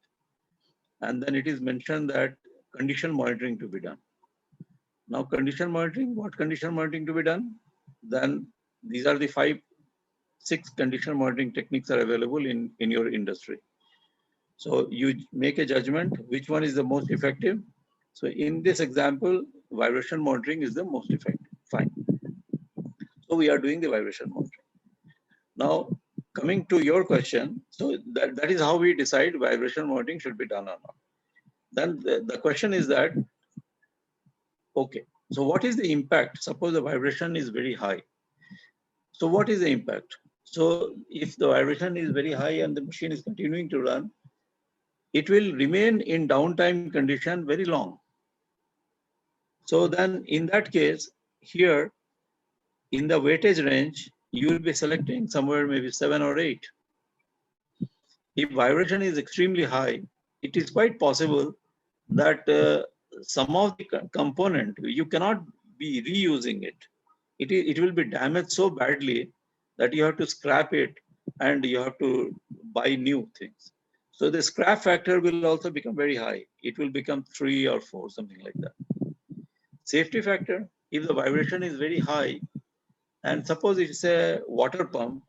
Speaker 1: and then it is mentioned that condition monitoring to be done. Now, condition monitoring, what condition monitoring to be done? Then these are the 5, 6 condition monitoring techniques are available in your industry. So you make a judgment which one is the most effective. So in this example, vibration monitoring is the most effective. Fine. So we are doing the vibration monitoring. Now, coming to your question, so that is how we decide vibration monitoring should be done or not. Then the question is that, okay, so what is the impact? Suppose the vibration is very high. So what is the impact? So if the vibration is very high and the machine is continuing to run, it will remain in downtime condition very long. So then in that case, here in the weightage range, you will be selecting somewhere maybe 7 or 8. If vibration is extremely high, it is quite possible that some of the component, you cannot be reusing it. It will be damaged so badly that you have to scrap it and you have to buy new things. So the scrap factor will also become very high. It will become 3 or 4, something like that. Safety factor, if the vibration is very high, and suppose it's a water pump,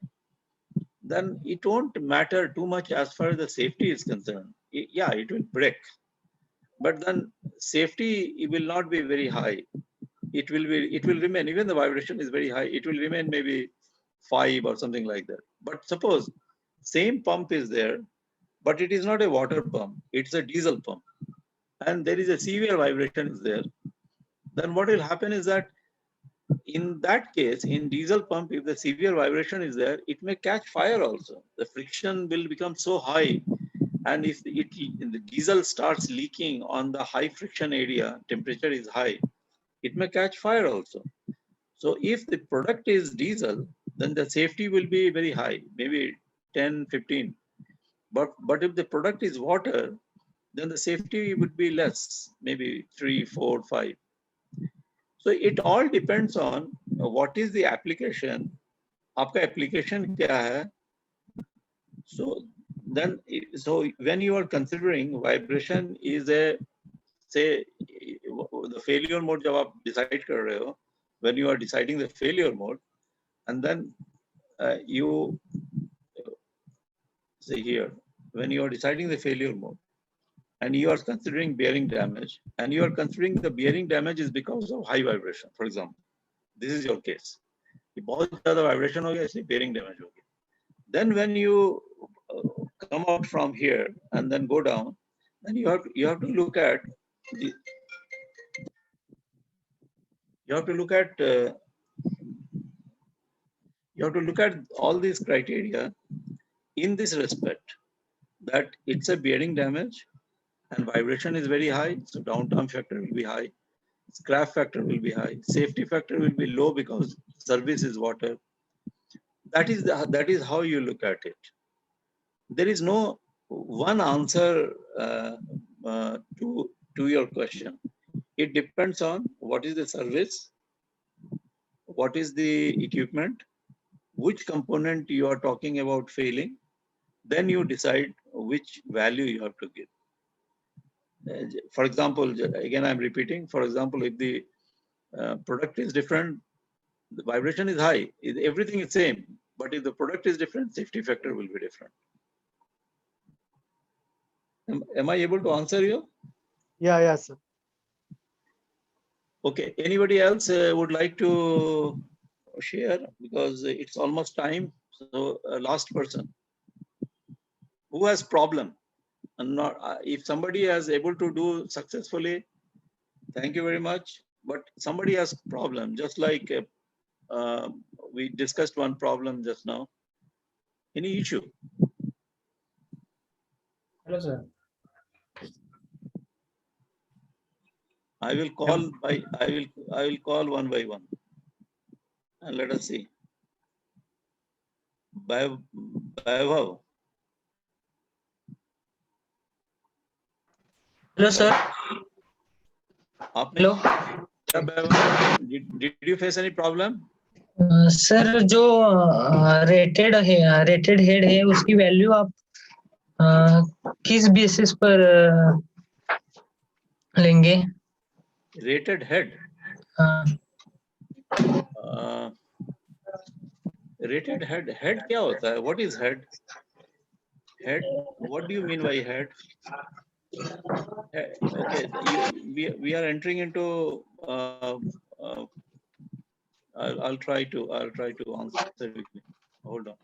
Speaker 1: then it won't matter too much as far as the safety is concerned. Yeah, it will break. But then safety, it will not be very high. It will remain, even the vibration is very high, it will remain maybe 5 or something like that. But suppose same pump is there, but it is not a water pump, it's a diesel pump, and there is a severe vibration is there, then what will happen is that in that case, in diesel pump, if the severe vibration is there, it may catch fire also. The friction will become so high, and if the diesel starts leaking on the high friction area, temperature is high, it may catch fire also. So if the product is diesel, then the safety will be very high, maybe 10, 15. But if the product is water, then the safety would be less, maybe 3, 4, 5. So it all depends on what is the application. Aapka application kya hai? So when you are considering vibration is a, say, the failure mode jab aap decide kar rahe ho, when you are deciding the failure mode, and then you say here, when you are deciding the failure mode, and you are considering bearing damage, and you are considering the bearing damage is because of high vibration, for example, this is your case. बहुत ज़्यादा vibration हो गया, इसलिए bearing damage हो गया. Then when you come out from here and then go down, then you have to look at all these criteria in this respect, that it's a bearing damage and vibration is very high, so downtime factor will be high, scrap factor will be high, safety factor will be low because service is water. That is how you look at it. There is no one answer to your question. It depends on what is the service, what is the equipment, which component you are talking about failing, then you decide which value you have to give. For example, again I'm repeating, for example, if the product is different, the vibration is high, everything is same, but if the product is different, safety factor will be different. Am I able to answer you?
Speaker 7: Yeah, sir.
Speaker 1: Okay, anybody else would like to share, because it's almost time. So last person who has problem, and not if somebody is able to do successfully, thank you very much. But somebody has problem, just like we discussed one problem just now. Any issue?
Speaker 6: Hello, sir.
Speaker 1: I will call I will call one by one, and let us see. Vaibhav.
Speaker 8: Hello, sir.
Speaker 1: Hello.
Speaker 8: Hello.
Speaker 1: Did you face any problem?
Speaker 8: Sir जो rated head है उसकी value आप किस basis पर लेंगे?
Speaker 1: Rated head. Rated head. Head क्या होता है? What is head? Head. What do you mean by head? Okay, we are entering into. I'll try to answer quickly. Hold on.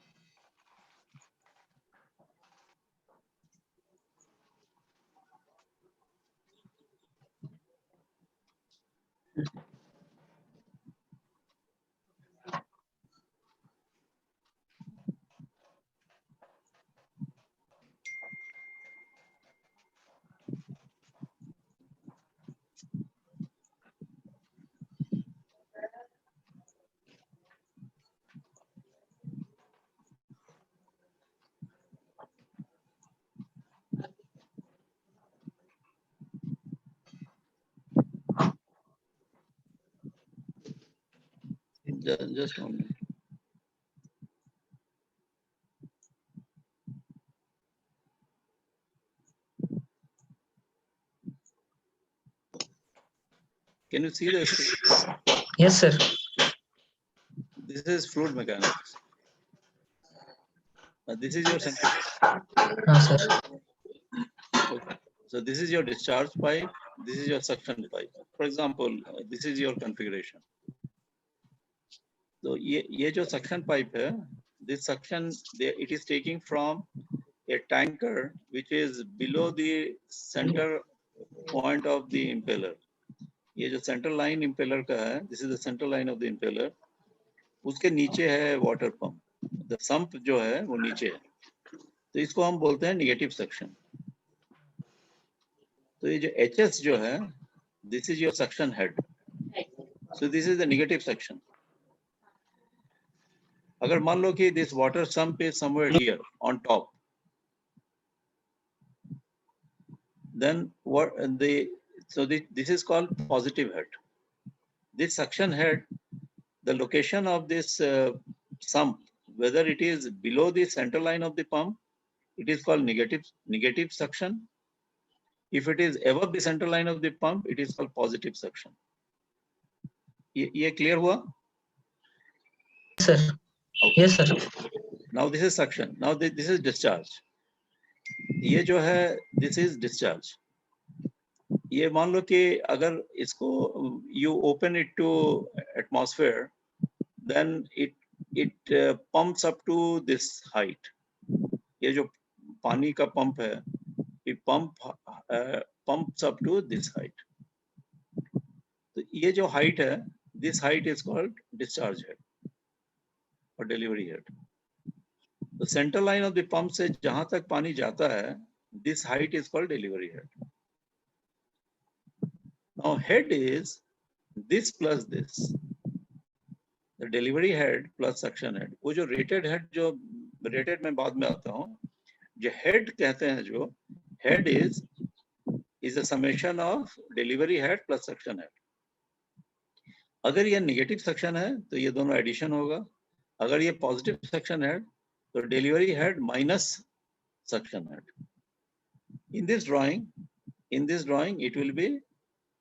Speaker 1: Just 1 minute. Can you see this?
Speaker 8: Yes, sir.
Speaker 1: This is fluid mechanics. This is your center.
Speaker 8: Sir.
Speaker 1: Okay. So this is your discharge pipe. This is your suction pipe. For example, this is your configuration. So ये जो suction pipe है, this suction it is taking from a tanker which is below the center point of the impeller. ये जो center line impeller का है, this is the center line of the impeller. उसके नीचे है water pump. The sump जो है वो नीचे है. तो इसको हम बोलते हैं negative suction. तो ये जो HS जो है, this is your suction head. So this is the negative suction. अगर मान लो कि this water sump is somewhere here on top, then what this is called positive head. This suction head, the location of this sump, whether it is below the center line of the pump, it is called negative suction. If it is above the center line of the pump, it is called positive suction. ये clear हुआ?
Speaker 8: Sir.
Speaker 1: Okay.
Speaker 8: Yes, sir.
Speaker 1: Now this is suction. Now this is discharge. ये जो है, this is discharge. ये मान लो कि अगर इसको you open it to atmosphere, then it pumps up to this height. ये जो पानी का पंप है, it pumps up to this height. तो ये जो height है, this height is called discharge head or delivery head. The center line of the pump से जहां तक पानी जाता है, this height is called delivery head. Now head is this plus this. The delivery head plus suction head. वो जो rated head, जो rated में बाद में आता हूँ, जो head कहते हैं, जो head is a summation of delivery head plus suction head. अगर ये negative suction है, तो ये दोनों addition होगा. अगर ये positive suction head, तो delivery head minus suction head. In this drawing, it will be,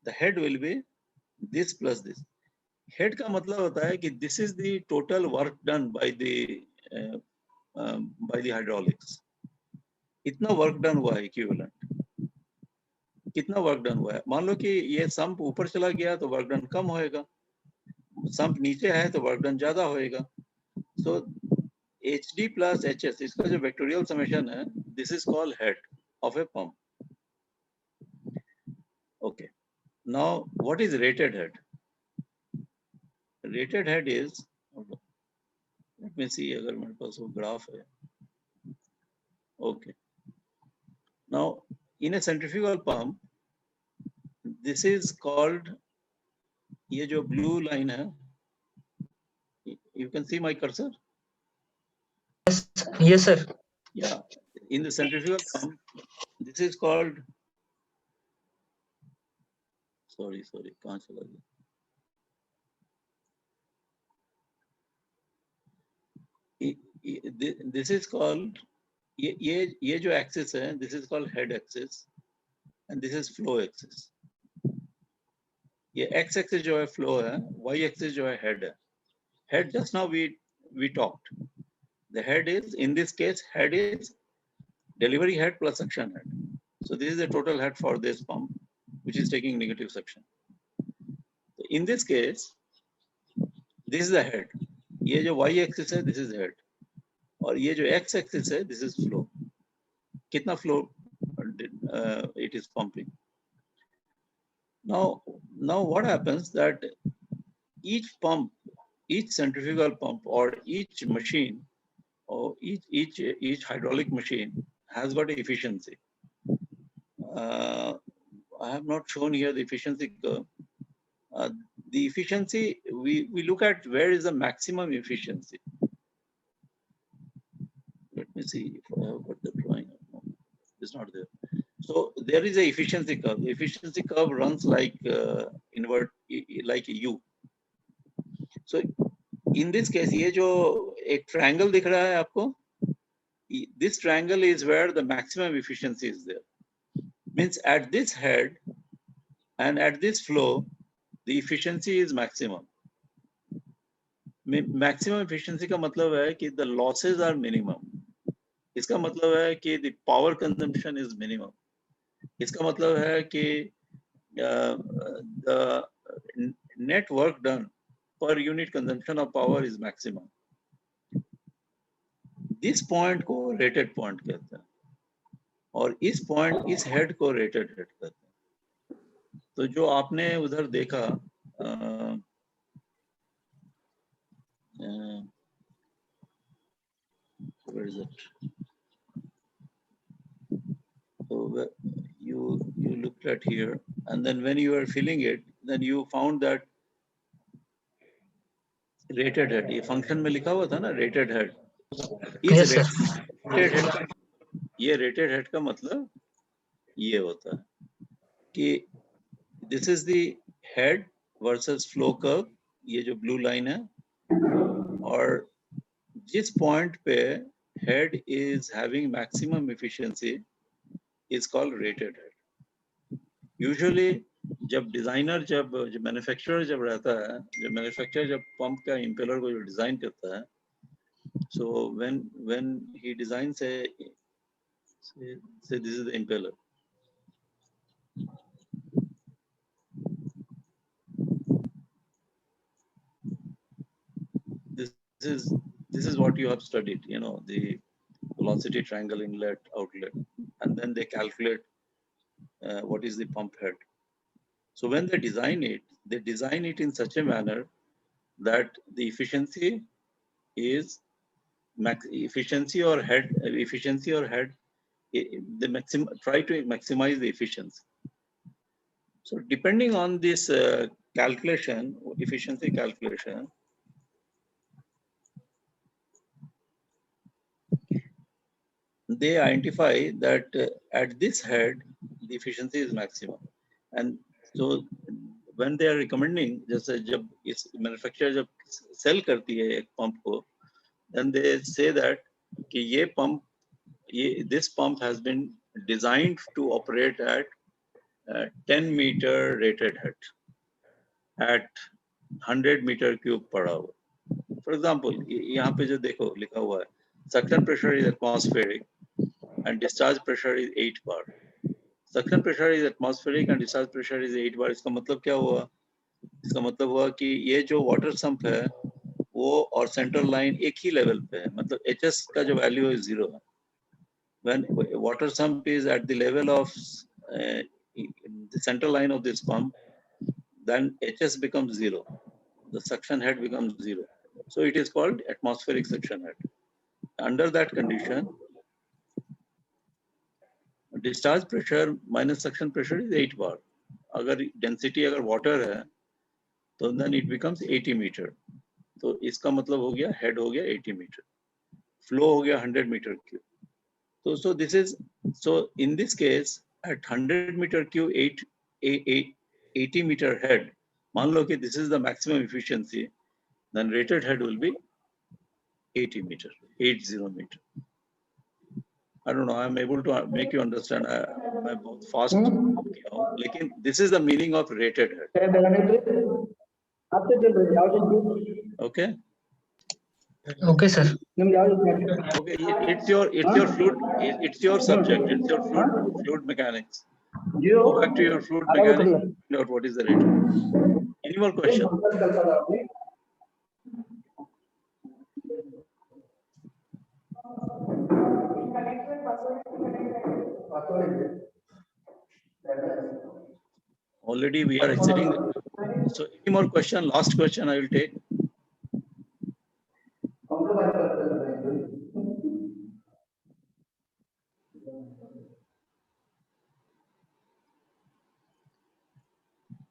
Speaker 1: the head will be this plus this. Head का मतलब होता है कि this is the total work done by the hydraulics. इतना work done हुआ है equivalent. कितना work done हुआ है. मान लो कि ये सम्प ऊपर चला गया तो वर्क डन कम होएगा, सम्प नीचे है तो वर्क डन ज्यादा होएगा. सो HD plus HS, इसका जो वेक्टोरियल समेशन है, this is called head of a pump. Okay, now what is rated head? Rated head is, let me see अगर मेरे पास वो ग्राफ है. Okay, now in a centrifugal pump, this is called, ये जो blue line है, you can see my cursor.
Speaker 8: Yes, sir.
Speaker 1: Yeah, in the centrifugal pump, this is called, sorry, कहाँ चला गया? This is called, ये जो axis है, this is called head axis, and this is flow axis. ये x axis जो है flow है, y axis जो है head है. Head, just now we talked. The head is, in this case, head is delivery head plus suction head. So this is the total head for this pump, which is taking negative suction. So in this case, this is the head. ये जो y axis है, this is head. और ये जो x axis है, this is flow. कितना flow it is pumping. Now what happens that each pump, each centrifugal pump or each machine or each hydraulic machine has got an efficiency. I have not shown here the efficiency curve. The efficiency, we look at where is the maximum efficiency. Let me see if I have got the drawing. No, it's not there. So there is a efficiency curve. The efficiency curve runs like invert, like a U. So in this case, ये जो एक triangle दिख रहा है आपको, this triangle is where the maximum efficiency is there. Means at this head and at this flow, the efficiency is maximum. Maximum efficiency का मतलब है कि the losses are minimum. इसका मतलब है कि the power consumption is minimum. इसका मतलब है कि the net work done per unit consumption of power is maximum. This point को rated point कहते हैं और इस point, इस head को rated head कहते हैं. तो जो आपने उधर देखा, where is it? So you looked at here, and then when you were filling it, then you found that rated head, ये function में लिखा हुआ था ना rated head.
Speaker 8: Yes, sir.
Speaker 1: Rated head, ये rated head का मतलब ये होता है कि this is the head versus flow curve, ये जो blue line है, और जिस point पे head is having maximum efficiency is called rated head. Usually जब डिजाइनर, जब मैन्युफैक्चरर जब रहता है, जब मैन्युफैक्चरर जब पंप का इम्पेलर को जो डिजाइन करता है, so when he designs say this is the impeller. This is what you have studied, you know, the velocity triangle inlet outlet, and then they calculate what is the pump head. So when they design it in such a manner that the efficiency is efficiency or head, they try to maximize the efficiency. So depending on this calculation, efficiency calculation, they identify that at this head the efficiency is maximum. And so when they are recommending, जैसे जब इस manufacturer जब sell करती है एक pump को, then they say that कि ये pump, this pump has been designed to operate at 10 meter rated head at 100 meter cube per hour. For example, यहाँ पे जो देखो लिखा हुआ है, suction pressure is atmospheric and discharge pressure is 8 bar. Suction pressure is atmospheric and discharge pressure is 8 बार। इसका मतलब क्या हुआ? इसका मतलब हुआ कि ये जो वाटर सम्प है वो और सेंट्रल लाइन एक ही लेवल पे है, मतलब HS का जो वैल्यू है 0 है। When water sump is at the level of the central line of this pump, then HS becomes 0. The suction head becomes 0. So it is called atmospheric suction head. Under that condition, discharge pressure minus suction pressure is 8 bar. अगर density अगर water है, तो then it becomes 80 meter. तो इसका मतलब हो गया head हो गया 80 meter. Flow हो गया 100 meter cube. So this is, so in this case at 100 meter cube 80 meter head, मान लो कि this is the maximum efficiency, then rated head will be 80 meter, 80 meter. I don't know, I am able to make you understand. मैं बहुत fast किया हूँ, लेकिन this is the meaning of rated head. Okay.
Speaker 8: Okay, sir.
Speaker 1: Okay, it's your subject. It's your fluid mechanics. Go back to your fluid mechanics. Find out what is the rating. Any more questions? Already we are exceeding. So any more question? Last question I will take.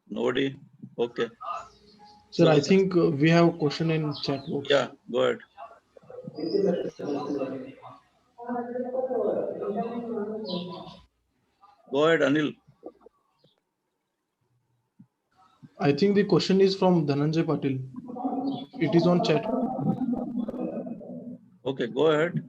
Speaker 1: Nobody? Okay.
Speaker 5: Sir, I think we have a question in chat box.
Speaker 1: Yeah, go ahead. Go ahead, Anil.
Speaker 5: I think the question is from Dhananjay Patil. It is on chat.
Speaker 1: Okay, go ahead.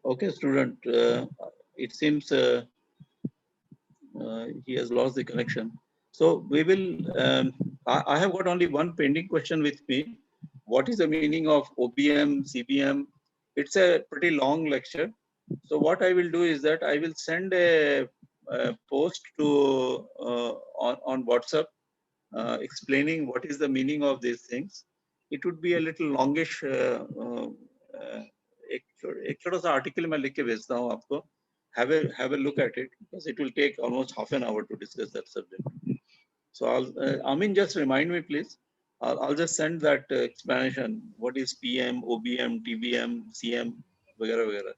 Speaker 1: Okay, student. It seems he has lost the connection. So we will. I have got only one pending question with me. What is the meaning of OBM, CBM? It's a pretty long lecture. So what I will do is that I will send a post to on WhatsApp explaining what is the meaning of these things. It would be a little longish. एक छोटा सा article मैं लिख के भेजता हूँ आपको. Have a look at it because it will take almost half an hour to discuss that subject. So Amin, just remind me, please. I'll just send that explanation. What is PM, OBM, TBM, CM, वगैरह वगैरह.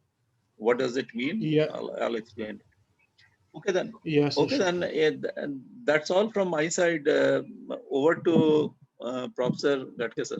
Speaker 1: What does it mean?
Speaker 5: Yeah.
Speaker 1: I'll explain it. Okay then.
Speaker 5: Yes.
Speaker 1: Okay then. That's all from my side. Over to Professor Gatke sir.